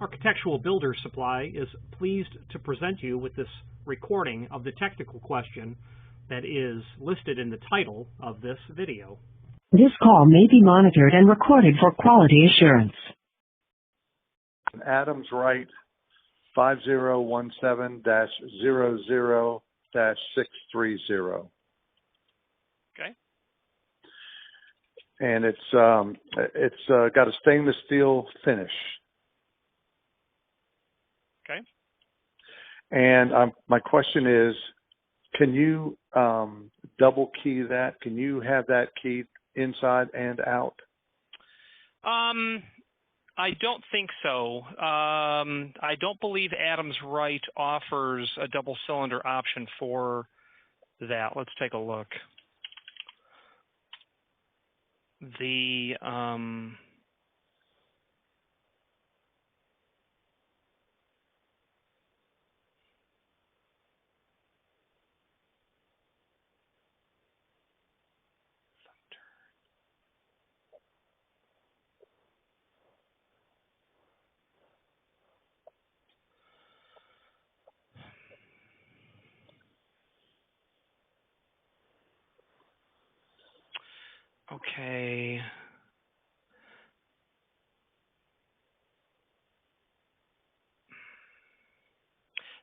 Architectural Builder Supply is pleased to present you with this recording of the technical question that is listed in the title of this video. This call may be monitored and recorded for quality assurance. Adams Rite 5017-00-630. Okay. And it's got a stainless steel finish. Okay. And my question is, can you double key that? Can you have that keyed inside and out? I don't think so. I don't believe Adams Rite offers a double cylinder option for that. Let's take a look. Okay.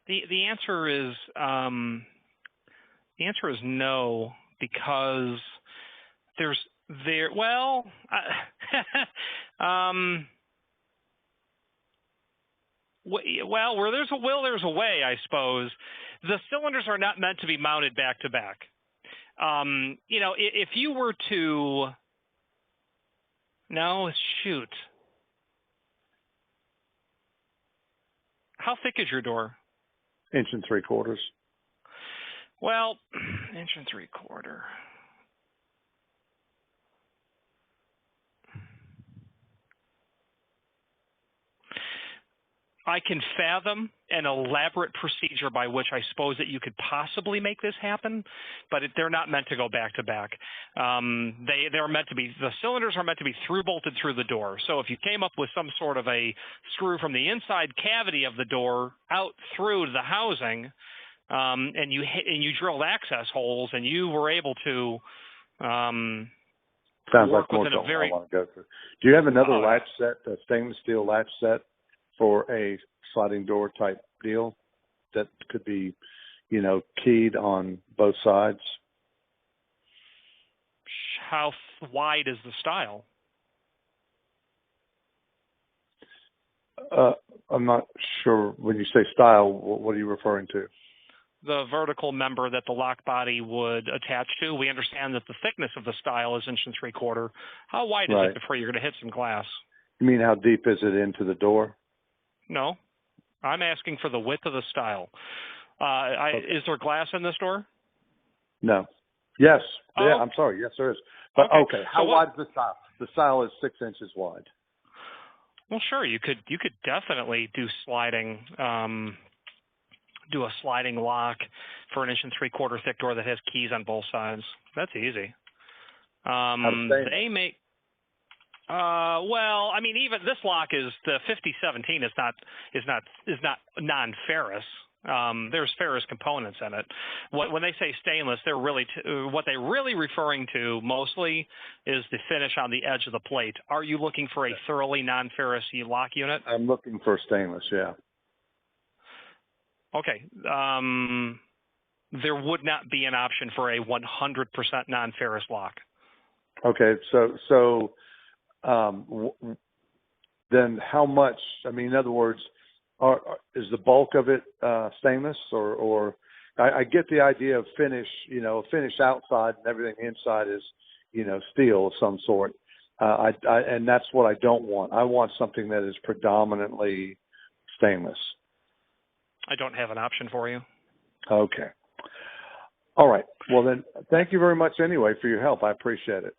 The answer is no, because well where there's a will, there's a way, I suppose. The cylinders are not meant to be mounted back to back. If you were to, no, shoot. How thick is your door? 1 3/4. Well, 1 3/4. I can fathom an elaborate procedure by which I suppose that you could possibly make this happen, but they're not meant to go back to back. They're meant to be, the cylinders are meant to be through bolted through the door. So if you came up with some sort of a screw from the inside cavity of the door out through the housing, and you drilled access holes, and you were able to sounds like more than I want to go through. Do you have another latch set, a stainless steel latch set for a sliding door type deal that could be, keyed on both sides? How wide is the style? I'm not sure. When you say style, what are you referring to? The vertical member that the lock body would attach to. We understand that the thickness of the style is 1 3/4. How wide is it before you're going to hit some glass? You mean how deep is it into the door? No, I'm asking for the width of the style. Okay. Is there glass in this door? No. Yes. Oh. Yeah, I'm sorry. Yes, there is. But okay. How wide is the style? The style is 6 inches wide. Well, sure. You could definitely do sliding. Do a sliding lock for an 1 3/4 thick door that has keys on both sides. That's easy. They make. Well, I mean, even this lock is the 5017 is not non-ferrous. There's ferrous components in it. When they say stainless, they're really what they're really referring to mostly is the finish on the edge of the plate. Are you looking for a thoroughly non-ferrous lock unit? I'm looking for stainless. Yeah. Okay. There would not be an option for a 100% non-ferrous lock. Okay. So. Then how much? I mean, in other words, is the bulk of it stainless, or I get the idea of finish, finish outside and everything inside is, steel of some sort. And that's what I don't want. I want something that is predominantly stainless. I don't have an option for you. Okay. All right. Well, then, thank you very much anyway for your help. I appreciate it.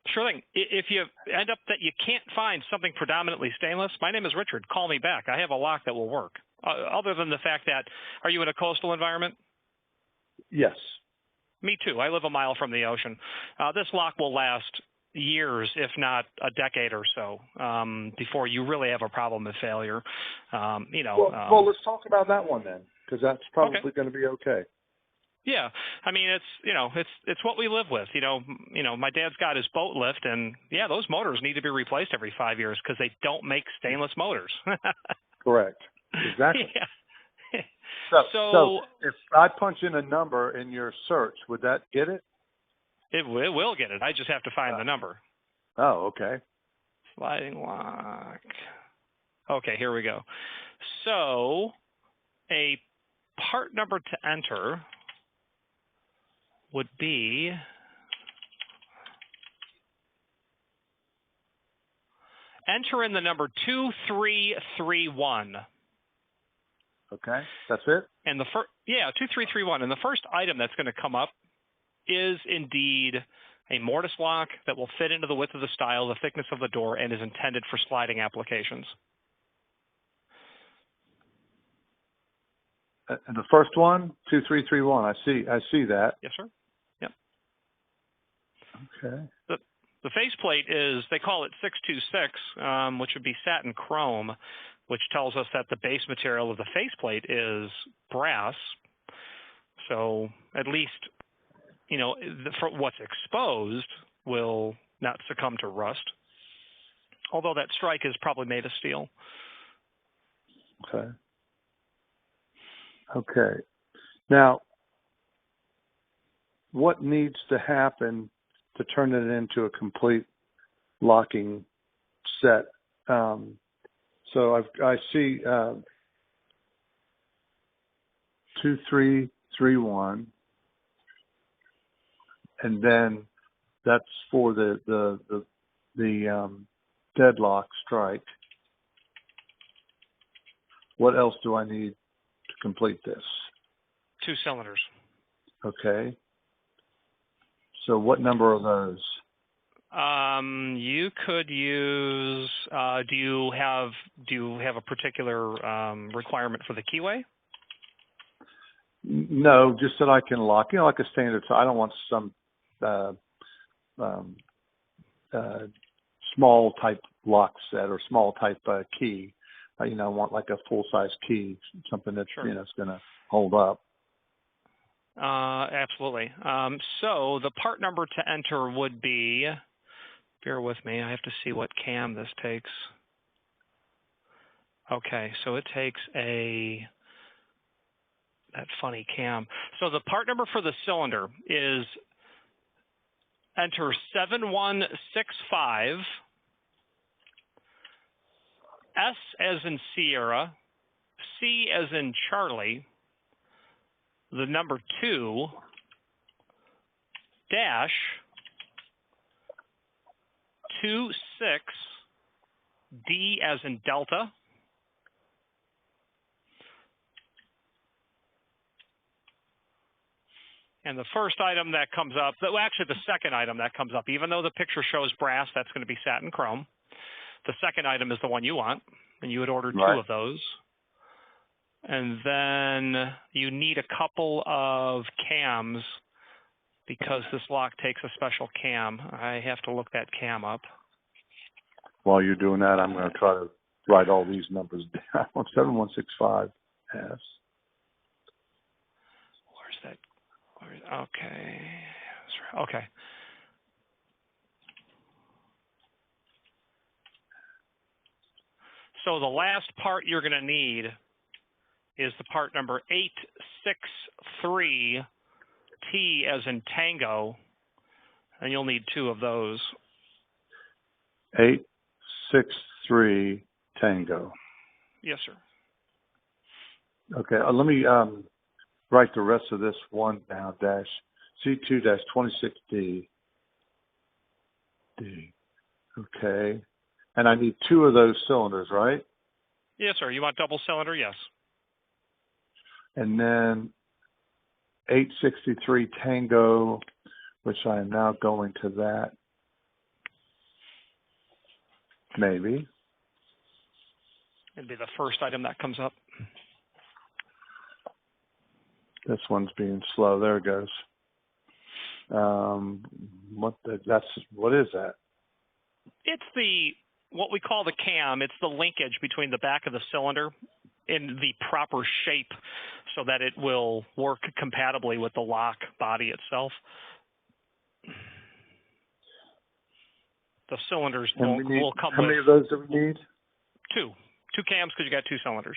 Sure thing. If you end up that you can't find something predominantly stainless, my name is Richard. Call me back. I have a lock that will work. Other than the fact that, are you in a coastal environment? Yes. Me too. I live a mile from the ocean. This lock will last years, if not a decade or so, before you really have a problem with failure. Well, let's talk about that one then, because that's probably Okay. going to be okay. Yeah, I mean it's what we live with. My dad's got his boat lift, and yeah, those motors need to be replaced every 5 years because they don't make stainless motors. Correct. Exactly. Yeah. So if I punch in a number in your search, would that get it? It will get it. I just have to find the number. Oh, okay. Sliding lock. Okay, here we go. So a part number to enter would be enter in the number 2331. Okay, that's it? And 2331. And the first item that's going to come up is indeed a mortise lock that will fit into the width of the stile, the thickness of the door, and is intended for sliding applications. And the first one, 2331. I see that. Yes, sir. Yep. Okay. The faceplate is, they call it 626, which would be satin chrome, which tells us that the base material of the faceplate is brass. So at least, for what's exposed will not succumb to rust. Although that strike is probably made of steel. Okay. Okay. Now, what needs to happen to turn it into a complete locking set? So I see 2331, and then that's for the deadlock strike. What else do I need to complete this? 2 cylinders. Okay. So what number are those? You could use. Do you have a particular requirement for the keyway? No, just that I can lock. Like a standard. So I don't want some small type lock set or small type key. I want like a full size key, something that's Sure. It's going to hold up. Absolutely. So the part number to enter would be. Bear with me. I have to see what cam this takes. Okay, so it takes that funny cam. So the part number for the cylinder is enter 7165, S as in Sierra, C as in Charlie, the number 2, dash, 26, D as in Delta, and the first item that comes up, actually the second item that comes up, even though the picture shows brass, that's going to be satin chrome. The second item is the one you want, and you would order 2 of those. And then you need a couple of cams because this lock takes a special cam. I have to look that cam up. While you're doing that, I'm going to try to write all these numbers down. 7165 S. Where's that? Okay. Okay. So the last part you're going to need is the part number 863, T as in Tango, and you'll need 2 of those. 863 Tango. Yes, sir. Okay, let me write the rest of this one down. Dash C2-26D. D. Okay, and I need 2 of those cylinders, right? Yes, sir. You want double cylinder? Yes. And then 863 Tango, which I am now going to that. Maybe. It'd be the first item that comes up. This one's being slow. There it goes. What is that? It's what we call the cam. It's the linkage between the back of the cylinder in the proper shape so that it will work compatibly with the lock body itself. The cylinders will come with... How many of those do we need? Two. Two cams because you got two cylinders.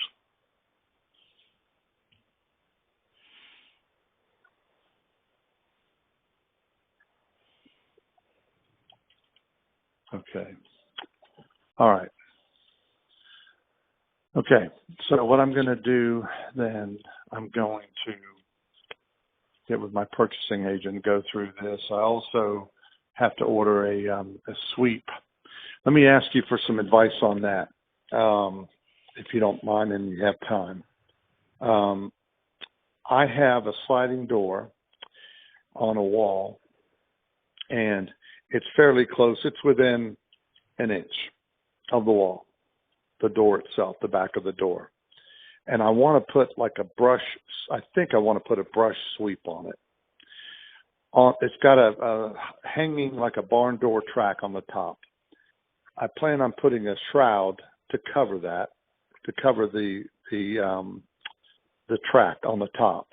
Okay. All right. Okay. So what I'm going to do then, I'm going to get with my purchasing agent and go through this. I also have to order a sweep. Let me ask you for some advice on that, if you don't mind and you have time. I have a sliding door on a wall, and it's fairly close. It's within an inch of the wall, the door itself, the back of the door. And I want to put like a brush, I think I want to put a brush sweep on it. It's got a hanging like a barn door track on the top. I plan on putting a shroud to cover that, to cover the track on the top.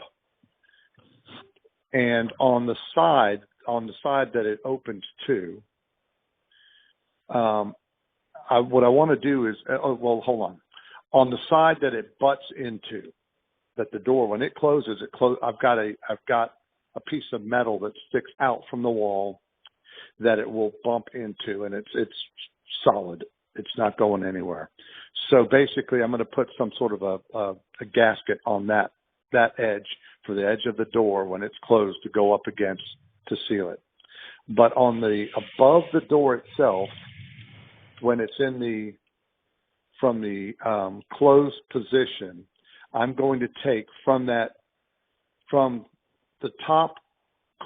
And on the side that it opens to, what I want to do is, hold on. On the side that it butts into, that the door, when it closes, I've got a piece of metal that sticks out from the wall that it will bump into, and it's solid. It's not going anywhere. So basically, I'm going to put some sort of a gasket on that edge for the edge of the door when it's closed to go up against to seal it. But on the above the door itself, when it's from the closed position, I'm going to take from the top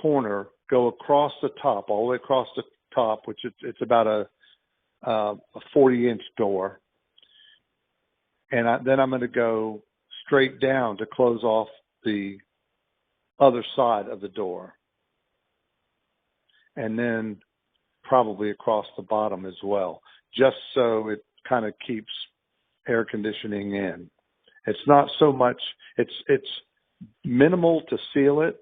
corner, go across the top, all the way across the top, which it's about a 40-inch door, and then I'm going to go straight down to close off the other side of the door, and then probably across the bottom as well, just so it kind of keeps air conditioning in. It's not so much, it's minimal to seal it,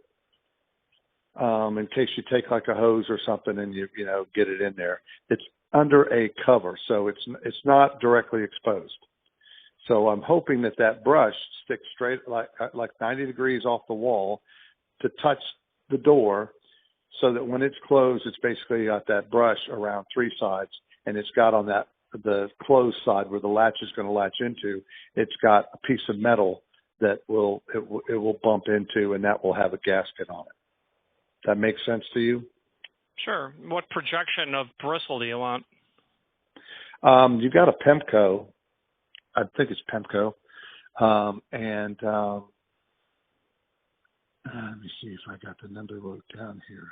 in case you take like a hose or something and you get it in there. It's under a cover, so it's not directly exposed. So I'm hoping that brush sticks straight like 90 degrees off the wall to touch the door, so that when it's closed, it's basically got that brush around three sides, and it's got on the closed side where the latch is going to latch into, it's got a piece of metal that it will bump into, and that will have a gasket on it. That makes sense to you? Sure. What projection of bristle do you want? You got a Pemco. I think it's Pemco. Let me see if I got the number wrote down here.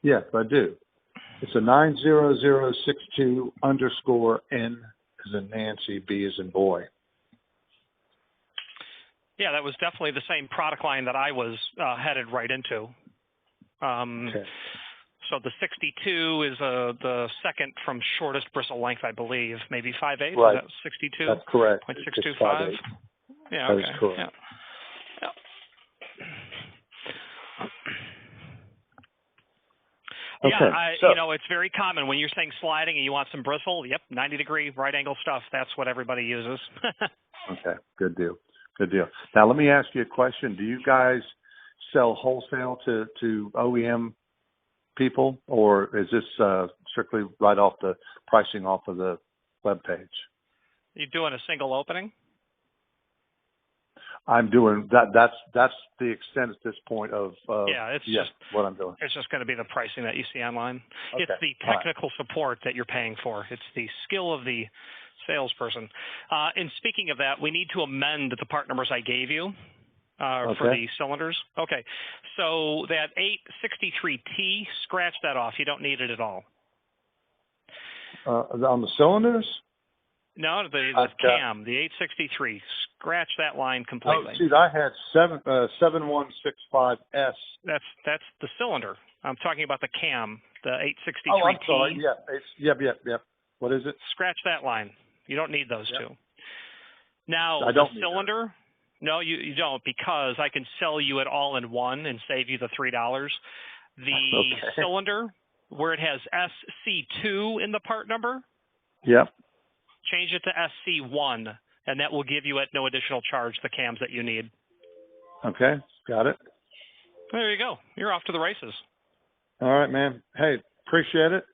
Yes, I do. It's a 90062 _N as in Nancy, B as in boy. Yeah, that was definitely the same product line that I was headed right into. Okay. So the 62 is the second from shortest bristle length, I believe, maybe 5/8. Right. Is that 62? That's correct. 0.625. Yeah, that okay. is correct. Yeah. Okay. Yeah, it's very common when you're saying sliding and you want some bristle. Yep, 90-degree right angle stuff. That's what everybody uses. Okay, good deal. Good deal. Now let me ask you a question. Do you guys sell wholesale to OEM people, or is this strictly right off the pricing off of the webpage? You doing a single opening? I'm doing that. That's the extent at this point of just what I'm doing. It's just going to be the pricing that you see online. Okay. It's the technical support that you're paying for. It's the skill of the salesperson. And speaking of that, we need to amend the part numbers I gave you for the cylinders. Okay, so that 863T, scratch that off. You don't need it at all. On the cylinders? No, the cam, the 863. Scratch that line completely. Oh, shoot, I had 7165S. That's the cylinder. I'm talking about the cam, the 863T. Oh, I'm sorry. Yeah. Yep. What is it? Scratch that line. You don't need those two. Now, I don't the cylinder, no, you don't, because I can sell you it all in one and save you the $3. The cylinder, where it has SC2 in the part number, change it to SC1, and that will give you at no additional charge the cams that you need. Okay, got it. There you go. You're off to the races. All right, man. Hey, appreciate it.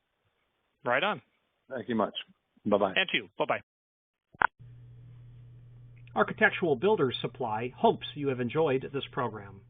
Right on. Thank you much. Bye-bye. And to you. Bye-bye. Architectural Builders Supply hopes you have enjoyed this program.